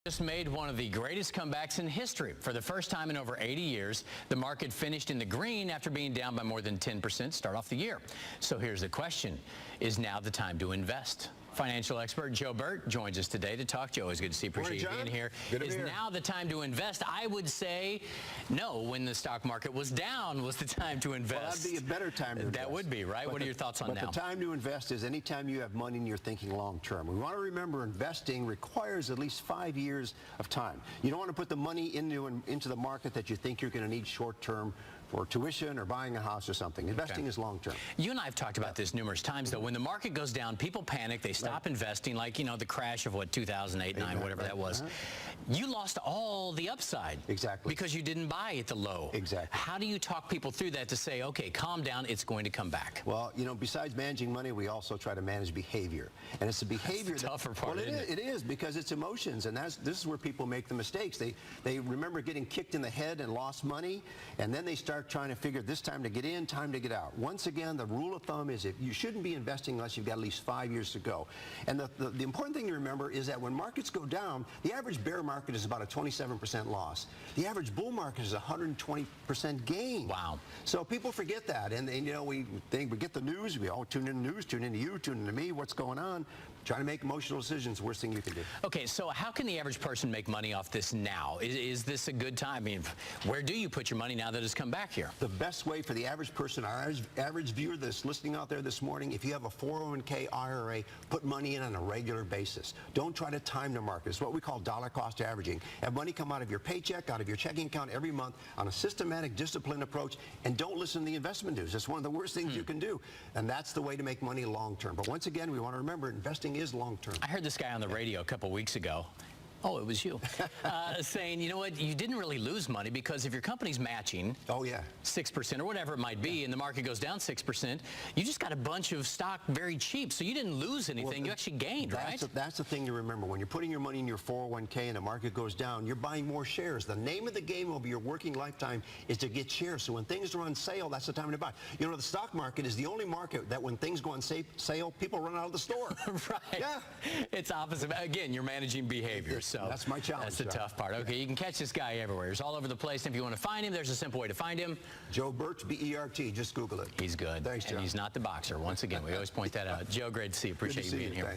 Just made one of the greatest comebacks in history. For the first time in over 80 years, the market finished in the green after being down by more than 10% to start off the year. So here's the question. Is now the time to invest? Financial expert Joe Bert joins us today to talk. Joe, it's good to see you. Appreciate you being here. Is now the time to invest? I would say no. When the stock market was down was the time to invest. Well, that'd be a better time to invest. That would be, right? What are your thoughts on now? But the time to invest is any time you have money and you're thinking long term. We want to remember investing requires at least 5 years of time. You don't want to put the money into the market that you think you're going to need short term for tuition or buying a house or something. Investing is long term. You and I have talked about this numerous times, though. When the market goes down, people panic. They stop investing, like, you know, the crash of, what, 2008, 9, whatever that was. You lost all the upside. Exactly. Because you didn't buy at the low. Exactly. How do you talk people through that to say, okay, calm down, it's going to come back? Well, you know, besides managing money, we also try to manage behavior. And it's the behavior that's the tougher part, isn't it? It is, because it's emotions, and this is where people make the mistakes. They remember getting kicked in the head and lost money, and then they start trying to figure this time to get in, time to get out. Once again, the rule of thumb is you shouldn't be investing unless you've got at least 5 years to go. And the important thing to remember is that when markets go down, the average bear market is about a 27% loss. The average bull market is a 120% gain. Wow. So people forget that, and you know, we get the news, we all tune in the news, tune into you, tune into me, what's going on, trying to make emotional decisions, worst thing you can do. Okay, so how can the average person make money off this now? Is this a good time? I mean, where do you put your money now that it's come back here? The best way for the average person, our average viewer that's listening out there this morning, if you have a 401k IRA, put money in on a regular basis. Don't try to time the market. It's what we call dollar cost averaging. Have money come out of your paycheck, out of your checking account every month on a systematic, disciplined approach, and don't listen to the investment news. It's one of the worst things you can do, and that's the way to make money long term. But once again, we want to remember, investing is long term. I heard this guy on the radio a couple weeks ago. Oh, it was you. Saying, you know what, you didn't really lose money because if your company's matching 6% or whatever it might be, and the market goes down 6%, you just got a bunch of stock very cheap, so you didn't lose anything. You actually gained, right? That's the thing to remember. When you're putting your money in your 401k and the market goes down, you're buying more shares. The name of the game over your working lifetime is to get shares. So when things are on sale, that's the time to buy. You know, the stock market is the only market that when things go on sale, people run out of the store. Right. Yeah. It's opposite. Again, you're managing behavior. So that's my challenge. That's the tough part. Okay, you can catch this guy everywhere. He's all over the place. If you want to find him, there's a simple way to find him. Joe Bert, B-E-R-T. Just Google it. He's good. Thanks, Joe. And he's not the boxer. Once again, we always point that out. Joe, great to see you. Appreciate you being here.